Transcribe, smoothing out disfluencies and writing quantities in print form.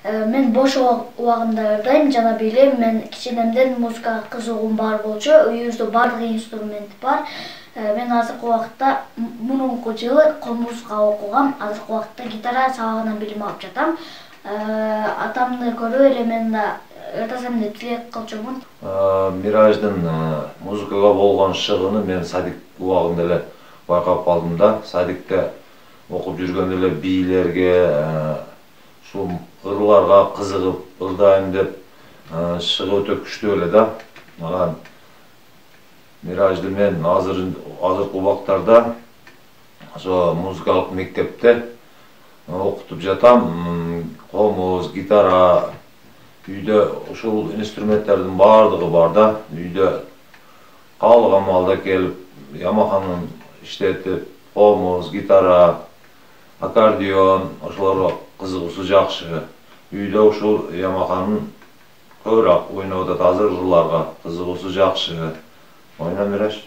Мен бош убагымда ырдайм жана билем. Мен кичинемден музыкага кызыгуум бар болчу. Үйүбүздө бардык инструмент бар. Мен азыркы убакытта мурунку жылы кол музыка окугам. Азыркы убакытта гитара сабагынан билим алып жатам. Атамды көрүп эле мен да ырдасам деп тилек кылчумун. Мираждын музыкага болгон шыгыны мен садик убагында эле байкап калдым да. Садикте окуп жүргөндө эле бийлерге, ушул ырларга кызыгып ырдайм деп шыгы өтө күчтүү эле да. Миражды мен азыркы убактарда ошо музыкалык мектепте окутуп жатам. Комуз, гитара, үйдө ушул инструменттердин бардыгы бар да. Үйдө каалаган маалда келип Ямаханын иштетип, комуз, гитара, аккордеон ошолорго кызыгуусу жакшы. Үйдө ушул Ямаханын көбүрөөк ойноп атат, азыр ырларга кызыгуусу жакшы. Ойна Мираж.